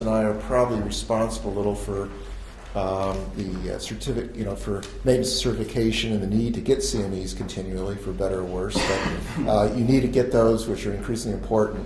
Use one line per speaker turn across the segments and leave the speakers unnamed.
and I are probably responsible a little for the certificate, for maintenance certification and the need to get CMEs continually, for better or worse. But you need to get those, which are increasingly important.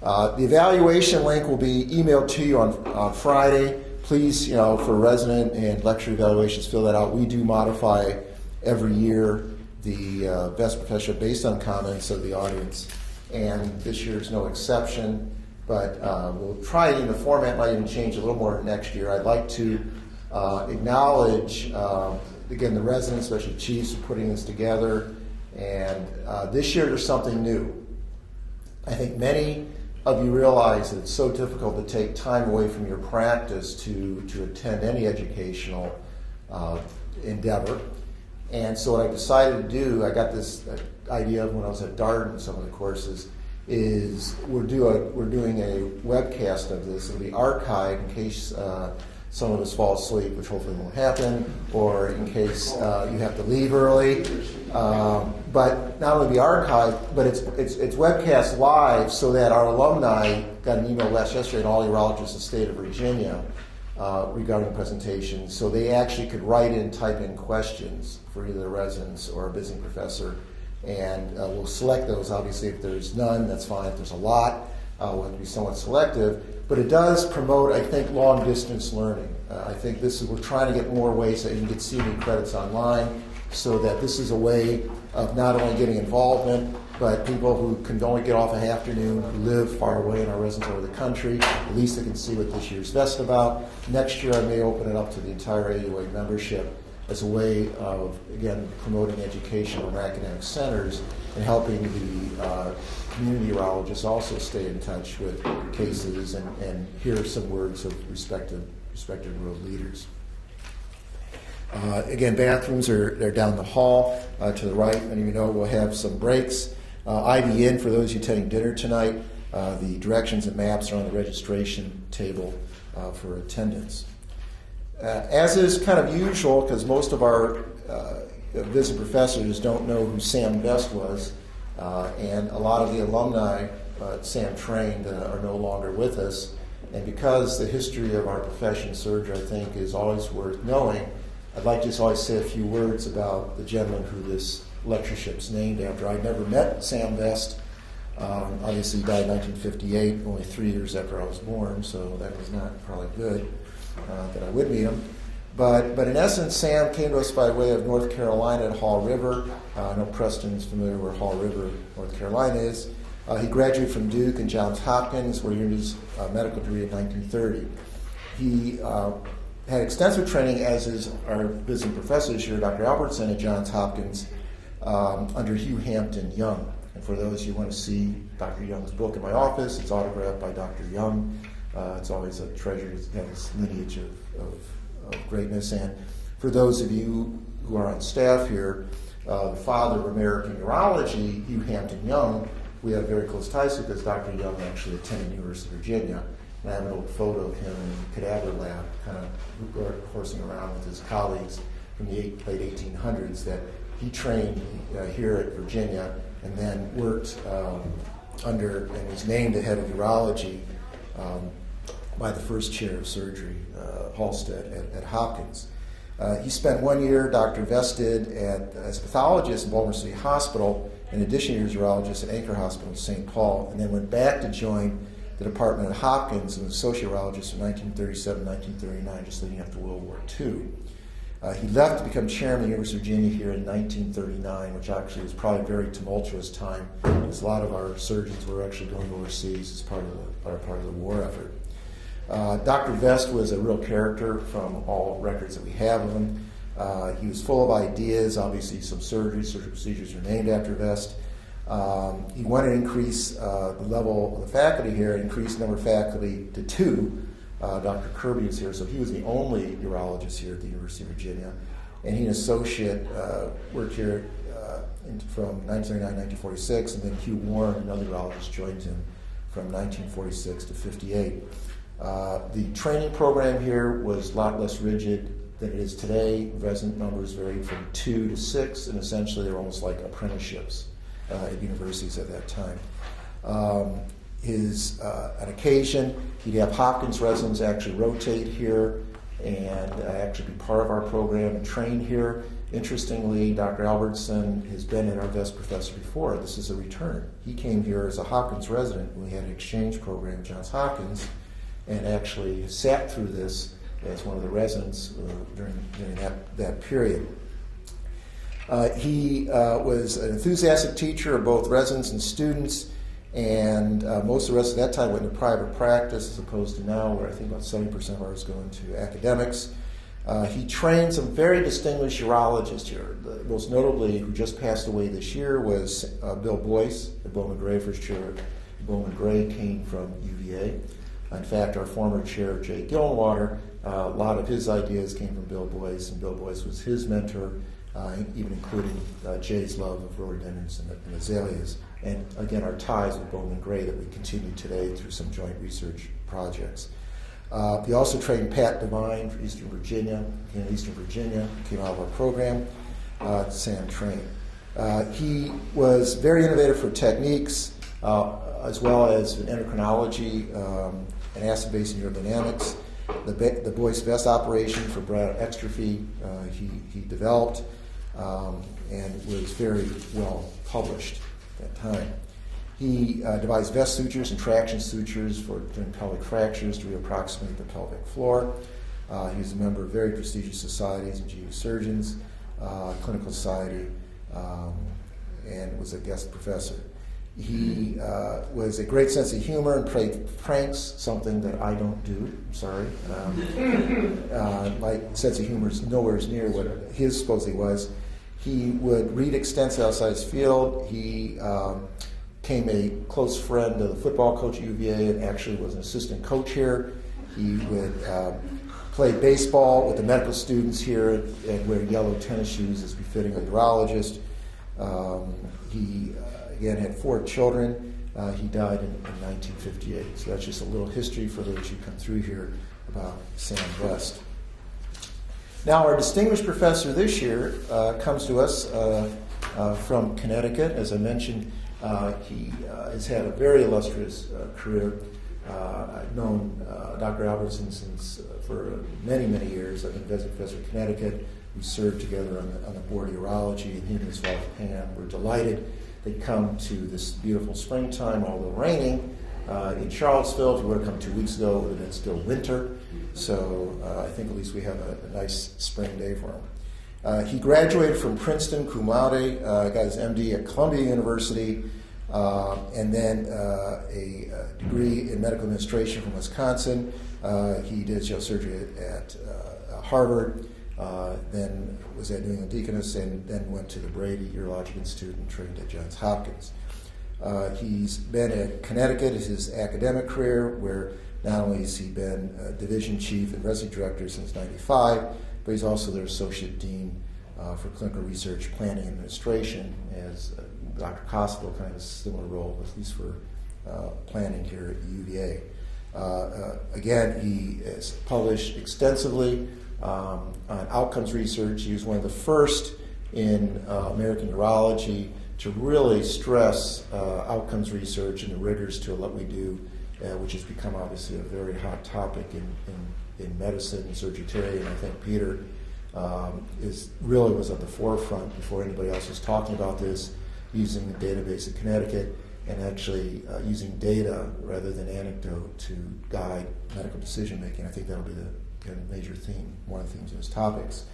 The evaluation link will be emailed to you on Friday. Please, for resident and lecture evaluations, fill that out. We do modify every year the best professorship based on comments of the audience, and this year is no exception. But we'll try it in the format, might even change a little more next year. I'd like to acknowledge, again, the residents, especially chiefs, for putting this together. And this year there's something new. I think many of you realize that it's so difficult to take time away from your practice to attend any educational endeavor. And so what I decided to do, I got this idea when I was at Darden, some of the courses, is we're doing a webcast of this. It'll be archived in case some of us fall asleep, which hopefully won't happen, or in case you have to leave early. But not only be archived, but it's webcast live, so that our alumni got an email yesterday, and all urologists in the state of Virginia regarding the presentation. So they actually could write in, type in questions for either the residents or a visiting professor. And we'll select those. Obviously, if there's none, that's fine. If there's a lot, we'll have to be somewhat selective. But it does promote, I think, long-distance learning. I think we're trying to get more ways that you can get CME credits online, so that this is a way of not only getting involvement, but people who can only get off a afternoon, who live far away in our residents over the country, at least they can see what this year's Vest about. Next year, I may open it up to the entire AUA membership as a way of, again, promoting education in academic centers and helping the community urologists also stay in touch with cases and hear some words of respected world leaders. Again, bathrooms they're down the hall to the right. Many of you know we'll have some breaks. ID in for those of you attending dinner tonight. The directions and maps are on the registration table for attendance. As is kind of usual, because most of our visiting professors don't know who Sam Best was, and a lot of the alumni Sam trained are no longer with us, and because the history of our profession, surgery, I think, is always worth knowing, I'd like to just always say a few words about the gentleman who this lectureship's named after. I never met Sam Best. Obviously, he died in 1958, only 3 years after I was born, so that was not probably good. That I would meet him. But in essence, Sam came to us by way of North Carolina at Hall River. I know Preston's familiar where Hall River, North Carolina is. He graduated from Duke and Johns Hopkins, where he earned his medical degree in 1930. He had extensive training, as is our visiting professor this year, Dr. Albertson at Johns Hopkins, under Hugh Hampton Young. And for those who want to see Dr. Young's book in my office, it's autographed by Dr. Young. It's always a treasure to have this lineage of greatness. And for those of you who are on staff here, the father of American urology, Hugh Hampton Young, we have very close ties to, because Dr. Young actually attended University of Virginia. And I have an old photo of him in the cadaver lab, kind of horsing around with his colleagues from the late 1800s, that he trained here at Virginia and then worked under and was named the head of urology by the first chair of surgery, Halstead, at Hopkins. He spent 1 year, Dr. Vest did, as a pathologist in Baltimore City Hospital, in addition to his urologist at Anchor Hospital in St. Paul, and then went back to join the department at Hopkins and was associate urologist from 1937 1939, just leading up to World War II. He left to become chairman of the University of Virginia here in 1939, which actually was probably a very tumultuous time, because a lot of our surgeons were actually going overseas as part of the war effort. Dr. Vest was a real character from all records that we have of him. He was full of ideas. Obviously, some surgical procedures are named after Vest. He wanted to increase the level of the faculty here, increase the number of faculty to 2. Dr. Kirby was here, so he was the only urologist here at the University of Virginia. And he and an associate worked here from 1939 to 1946, and then Hugh Warren, another urologist, joined him from 1946 to 58. The training program here was a lot less rigid than it is today. Resident numbers varied from 2 to 6, and essentially they were almost like apprenticeships at universities at that time. On occasion, he'd have Hopkins residents actually rotate here and actually be part of our program and train here. Interestingly, Dr. Albertson has been in our Vest Professor before. This is a return. He came here as a Hopkins resident. We had an exchange program at Johns Hopkins and actually sat through this as one of the residents during that period. He was an enthusiastic teacher of both residents and students, and most of the rest of that time went into private practice as opposed to now where I think about 70% of ours go into academics. He trained some very distinguished urologists here. Most notably, who just passed away this year, was Bill Boyce, the Bowman Gray first chair. Bowman Gray came from UVA. In fact, our former chair, Jay Gillenwater, a lot of his ideas came from Bill Boyce, and Bill Boyce was his mentor, even including Jay's love of rhododendrons and azaleas. And again, our ties with Bowman Gray that we continue today through some joint research projects. He also trained Pat Devine for Eastern Virginia. Came out of our program, Sam Train. He was very innovative for techniques, as well as in endocrinology and acid-base neurodynamics. The Boyce Vest operation for bladder exstrophy he developed and was very well published at that time. He devised vest sutures and traction sutures for during pelvic fractures to reapproximate the pelvic floor. He was a member of very prestigious societies and GU surgeons, clinical society, and was a guest professor. He was a great sense of humor and played pranks, something that I don't do. I'm sorry. My sense of humor is nowhere near what his supposedly was. He would read extensively outside his field. He became a close friend of the football coach at UVA and actually was an assistant coach here. He would play baseball with the medical students here and wear yellow tennis shoes as befitting a urologist. He again had 4 children. He died in 1958. So that's just a little history for those who come through here about Sam West. Now our distinguished professor this year comes to us from Connecticut. As I mentioned, he has had a very illustrious career. I've known Dr. Albertson since for many, many years. I've been visiting Professor of Connecticut. We served together on the board of urology, and he and his wife Pam were delighted. They come to this beautiful springtime, although raining, in Charlottesville. If you would have come 2 weeks ago, it would have been still winter. So I think at least we have a nice spring day for him. He graduated from Princeton cum laude, got his MD at Columbia University, and then a degree in medical administration from Wisconsin. He did general surgery at Harvard, then was at New England Deaconess, and then went to the Brady Urologic Institute and trained at Johns Hopkins. He's been at Connecticut as his academic career, where not only has he been division chief and residency director since '95, but he's also their associate dean for clinical research, planning, and administration, as Dr. Costello kind of a similar role, at least for planning here at UVA. Again, he has published extensively on outcomes research. He was one of the first in American urology to really stress outcomes research and the rigors to what we do, which has become obviously a very hot topic in medicine and surgery. And I think Peter really was at the forefront before anybody else was talking about this, using the database at Connecticut and actually using data rather than anecdote to guide medical decision making. I think that'll be the kind of major theme, one of the themes of his topics.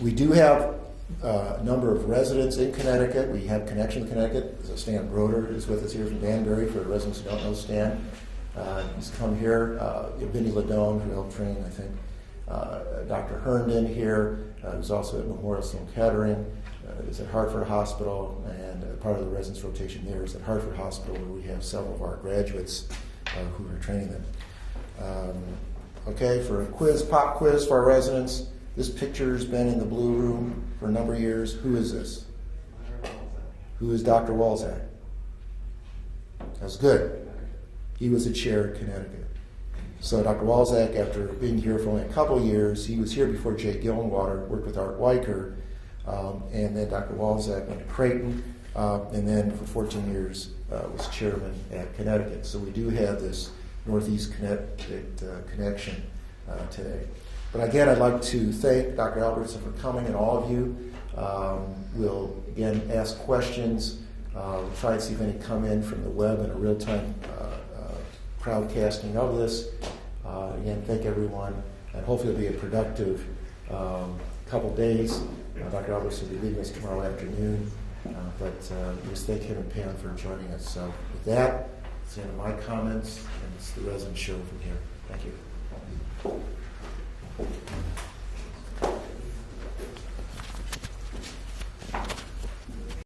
We do have a number of residents in Connecticut. We have connection with Connecticut. Stan Broder is with us here from Danbury. For the residents who don't know Stan, he's come here. Vinny Ladone, who helped train, I think, Dr. Herndon here, who's also at Memorial Sloan Kettering, is at Hartford Hospital, and part of the residence rotation there is at Hartford Hospital, where we have several of our graduates who are training them. Okay, for a pop quiz for our residents, this picture's been in the Blue Room for a number of years. Who is this? Who is Dr. Walczak? That's good. He was a chair at Connecticut. So Dr. Walczak, after being here for only a couple of years, he was here before Jay Gillenwater, worked with Art Weicker, and then Dr. Walczak went to Creighton, and then for 14 years was chairman at Connecticut. So we do have this Northeast Connecticut connection today. But again, I'd like to thank Dr. Albertson for coming, and all of you. We'll again ask questions. We'll try and see if any come in from the web in a real-time crowdcasting of this. Again, thank everyone, and hopefully it'll be a productive couple days. Dr. Albertson will be leaving us tomorrow afternoon, but just thank him and Pam for joining us. So with that, it's the end of my comments, and it's the resident show from here. Thank you.